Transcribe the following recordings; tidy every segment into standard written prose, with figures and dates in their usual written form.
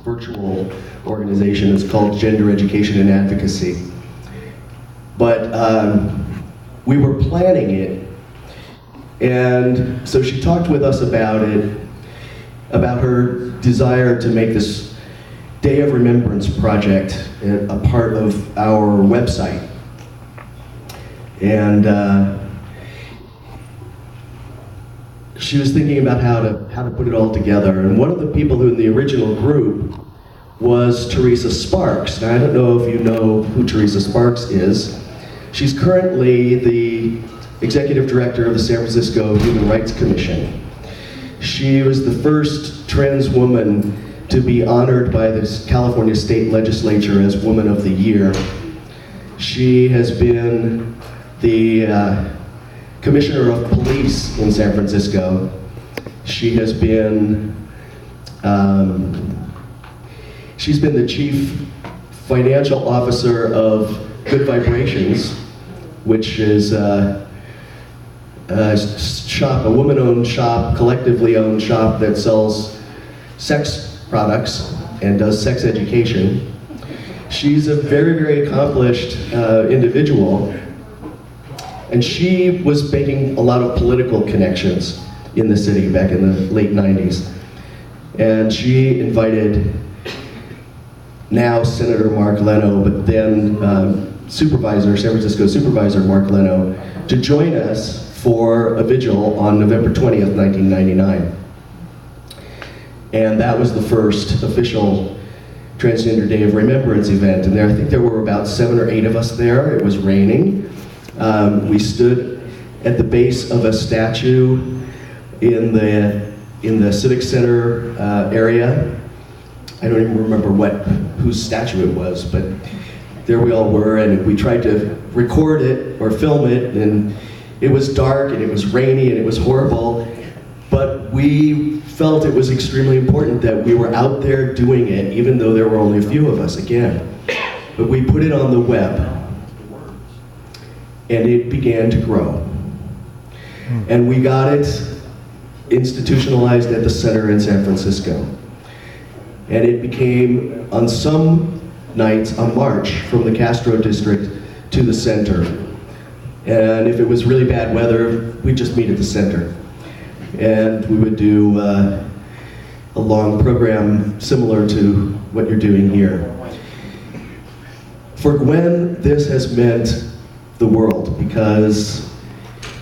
virtual organization. It's called Gender Education and Advocacy. But we were planning it, and so she talked with us about it, about her desire to make this Day of Remembrance project a part of our website. And she was thinking about how to put it all together. And one of the people who in the original group was Teresa Sparks. Now, I don't know if you know who Teresa Sparks is. She's currently the executive director of the San Francisco Human Rights Commission. She was the first trans woman to be honored by the California State Legislature as Woman of the Year. She has been the Commissioner of Police in San Francisco. She has been, she's been the Chief Financial Officer of Good Vibrations, which is a woman-owned shop, collectively owned shop that sells sex products and does sex education. She's a very, very accomplished individual, and she was making a lot of political connections in the city back in the late 90s. And she invited now Senator Mark Leno, but then San Francisco Supervisor Mark Leno, to join us for a vigil on November 20th, 1999. And that was the first official Transgender Day of Remembrance event. And I think there were about 7 or 8 of us there. It was raining. We stood at the base of a statue in the Civic Center area. I don't even remember whose statue it was, but there we all were, and we tried to record it or film it, and it was dark and it was rainy and it was horrible, but we felt it was extremely important that we were out there doing it, even though there were only a few of us again. But we put it on the web, and it began to grow. And we got it institutionalized at the center in San Francisco. And it became, on some nights, a march from the Castro district to the center. And if it was really bad weather, we'd just meet at the center. And we would do a long program similar to what you're doing here. For Gwen, this has meant the world, because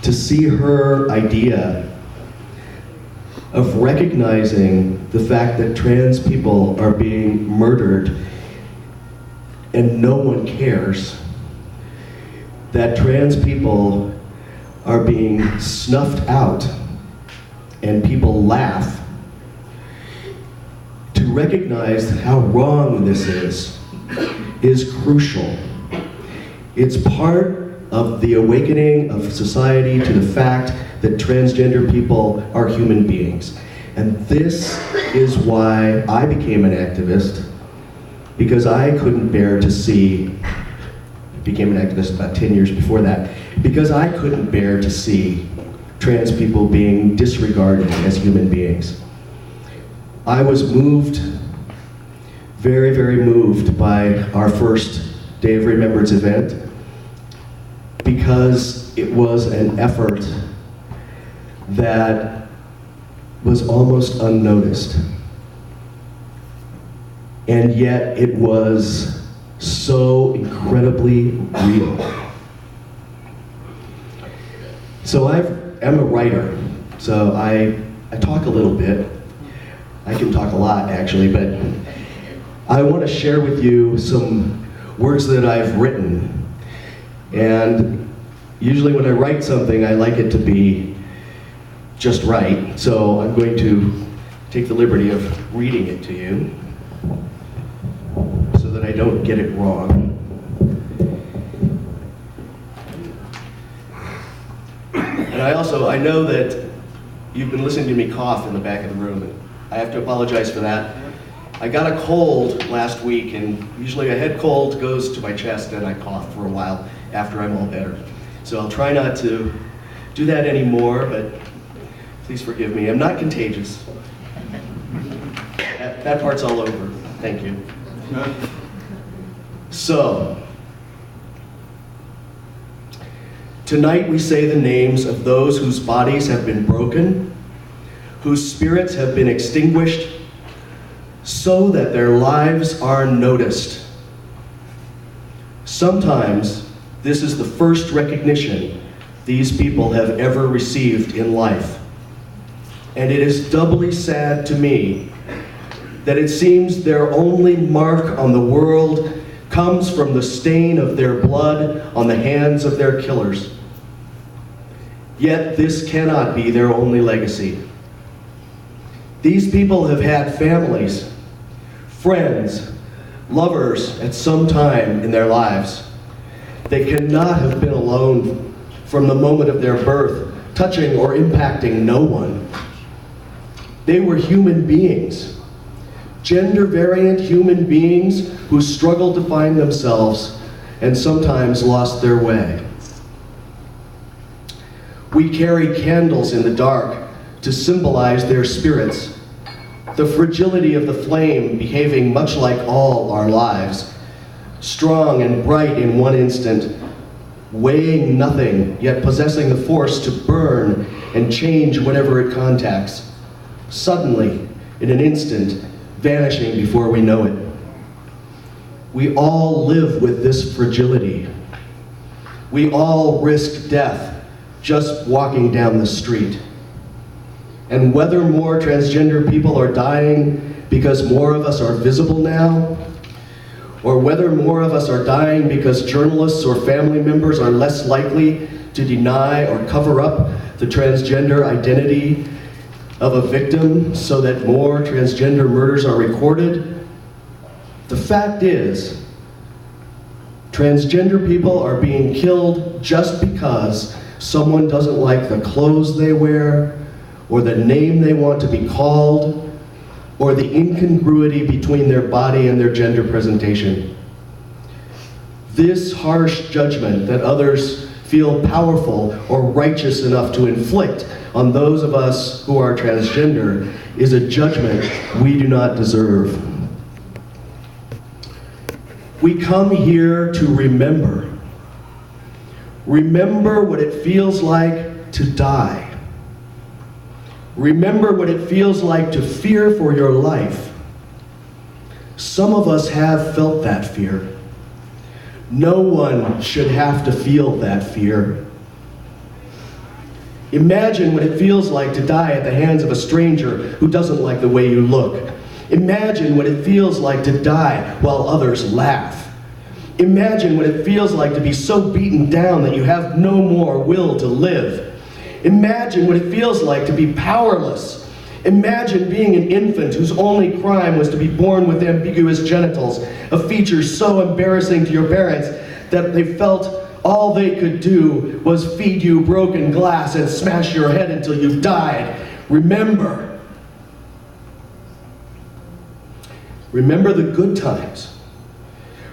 to see her idea of recognizing the fact that trans people are being murdered and no one cares, that trans people are being snuffed out and people laugh, to recognize how wrong this is crucial. It's part of the awakening of society to the fact that transgender people are human beings. And this is why I became an activist, because I couldn't bear to see, became an activist about 10 years before that, because I couldn't bear to see trans people being disregarded as human beings. I was moved, very, very moved by our first Day of Remembrance event, because it was an effort that was almost unnoticed. And yet it was so incredibly real. So I'm a writer, so I talk a little bit. I can talk a lot, actually, but I want to share with you some words that I've written. And usually when I write something, I like it to be just right. So I'm going to take the liberty of reading it to you so that I don't get it wrong. And I know that you've been listening to me cough in the back of the room, and I have to apologize for that. I got a cold last week, and usually a head cold goes to my chest and I cough for a while after I'm all better. So I'll try not to do that anymore, but please forgive me. I'm not contagious. That part's all over. Thank you. So, tonight we say the names of those whose bodies have been broken, whose spirits have been extinguished, so that their lives are noticed. Sometimes this is the first recognition these people have ever received in life. And it is doubly sad to me that it seems their only mark on the world comes from the stain of their blood on the hands of their killers. Yet this cannot be their only legacy. These people have had families, friends, lovers at some time in their lives. They cannot have been alone from the moment of their birth, touching or impacting no one. They were human beings, gender variant human beings who struggled to find themselves and sometimes lost their way. We carry candles in the dark to symbolize their spirits, the fragility of the flame behaving much like all our lives, strong and bright in one instant, weighing nothing, yet possessing the force to burn and change whatever it contacts. Suddenly, in an instant, vanishing before we know it. We all live with this fragility. We all risk death just walking down the street. And whether more transgender people are dying because more of us are visible now, or whether more of us are dying because journalists or family members are less likely to deny or cover up the transgender identity of a victim so that more transgender murders are recorded, the fact is, transgender people are being killed just because someone doesn't like the clothes they wear, or the name they want to be called, or the incongruity between their body and their gender presentation. This harsh judgment that others feel powerful or righteous enough to inflict on those of us who are transgender is a judgment we do not deserve. We come here to remember. Remember what it feels like to die. Remember what it feels like to fear for your life. Some of us have felt that fear. No one should have to feel that fear. Imagine what it feels like to die at the hands of a stranger who doesn't like the way you look. Imagine what it feels like to die while others laugh. Imagine what it feels like to be so beaten down that you have no more will to live. Imagine what it feels like to be powerless. Imagine being an infant whose only crime was to be born with ambiguous genitals, a feature so embarrassing to your parents that they felt all they could do was feed you broken glass and smash your head until you died. Remember. Remember the good times.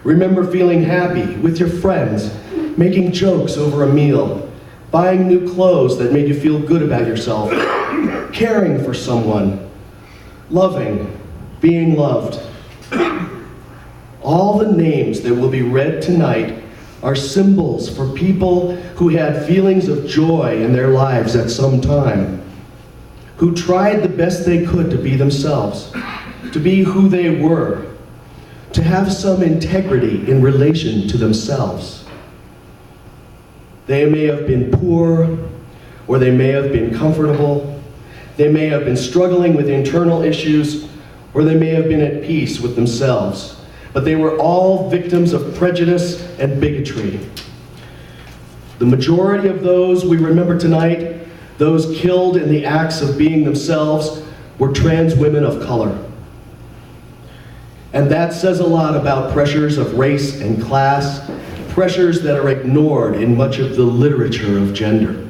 Remember feeling happy with your friends, making jokes over a meal, buying new clothes that made you feel good about yourself, caring for someone, loving, being loved. All the names that will be read tonight are symbols for people who had feelings of joy in their lives at some time, who tried the best they could to be themselves, to be who they were, to have some integrity in relation to themselves. They may have been poor, or they may have been comfortable. They may have been struggling with internal issues, or they may have been at peace with themselves. But they were all victims of prejudice and bigotry. The majority of those we remember tonight, those killed in the acts of being themselves, were trans women of color. And that says a lot about pressures of race and class, pressures that are ignored in much of the literature of gender.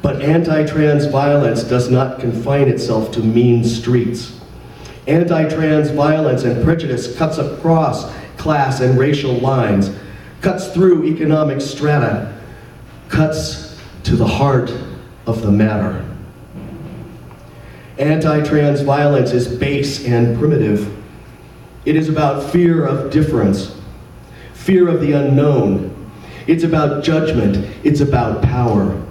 But anti-trans violence does not confine itself to mean streets. Anti-trans violence and prejudice cuts across class and racial lines, cuts through economic strata, cuts to the heart of the matter. Anti-trans violence is base and primitive, It is about fear of difference, fear of the unknown. It's about judgment. It's about power.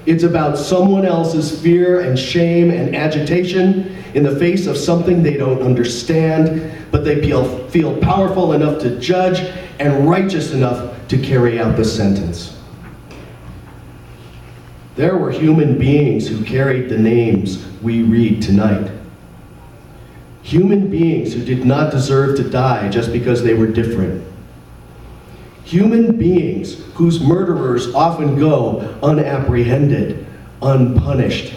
It's about someone else's fear and shame and agitation in the face of something they don't understand, but they feel powerful enough to judge and righteous enough to carry out the sentence. There were human beings who carried the names we read tonight. Human beings who did not deserve to die just because they were different. Human beings whose murderers often go unapprehended, unpunished.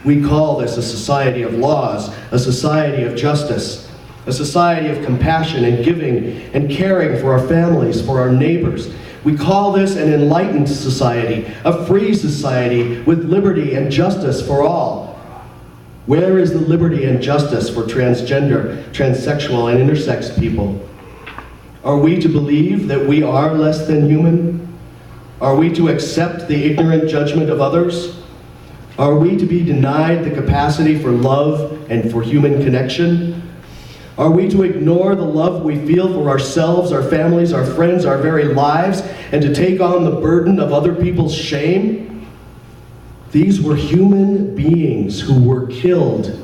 We call this a society of laws, a society of justice, a society of compassion and giving and caring for our families, for our neighbors. We call this an enlightened society, a free society with liberty and justice for all. Where is the liberty and justice for transgender, transsexual, and intersex people? Are we to believe that we are less than human? Are we to accept the ignorant judgment of others? Are we to be denied the capacity for love and for human connection? Are we to ignore the love we feel for ourselves, our families, our friends, our very lives, and to take on the burden of other people's shame? These were human beings who were killed.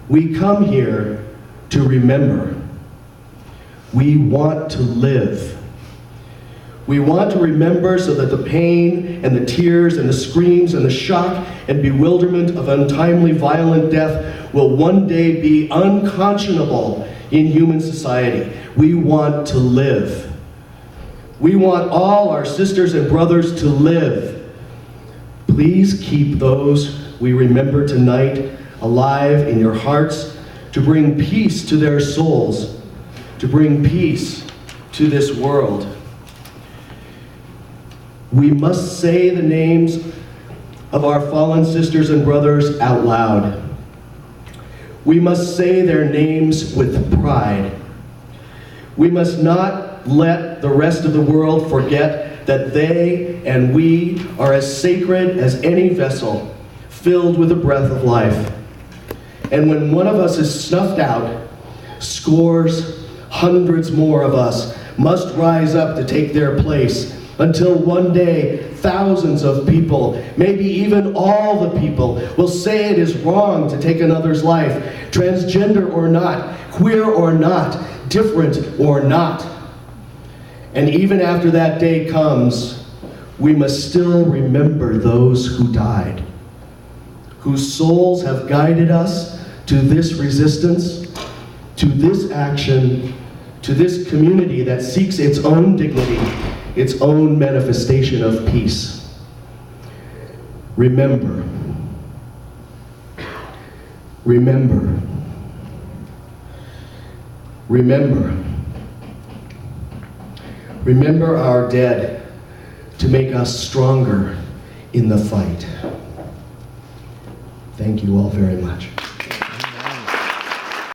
We come here to remember. We want to live. We want to remember so that the pain and the tears and the screams and the shock and bewilderment of untimely violent death will one day be unconscionable in human society. We want to live. We want all our sisters and brothers to live. Please keep those we remember tonight alive in your hearts to bring peace to their souls, to bring peace to this world. We must say the names of our fallen sisters and brothers out loud. We must say their names with pride. We must not let the rest of the world forget that they and we are as sacred as any vessel filled with the breath of life. And when one of us is snuffed out, scores, hundreds more of us must rise up to take their place until one day thousands of people, maybe even all the people, will say it is wrong to take another's life, transgender or not, queer or not, different or not. And even after that day comes, we must still remember those who died, whose souls have guided us to this resistance, to this action, to this community that seeks its own dignity, its own manifestation of peace. Remember. Remember. Remember. Remember our dead to make us stronger in the fight. Thank you all very much.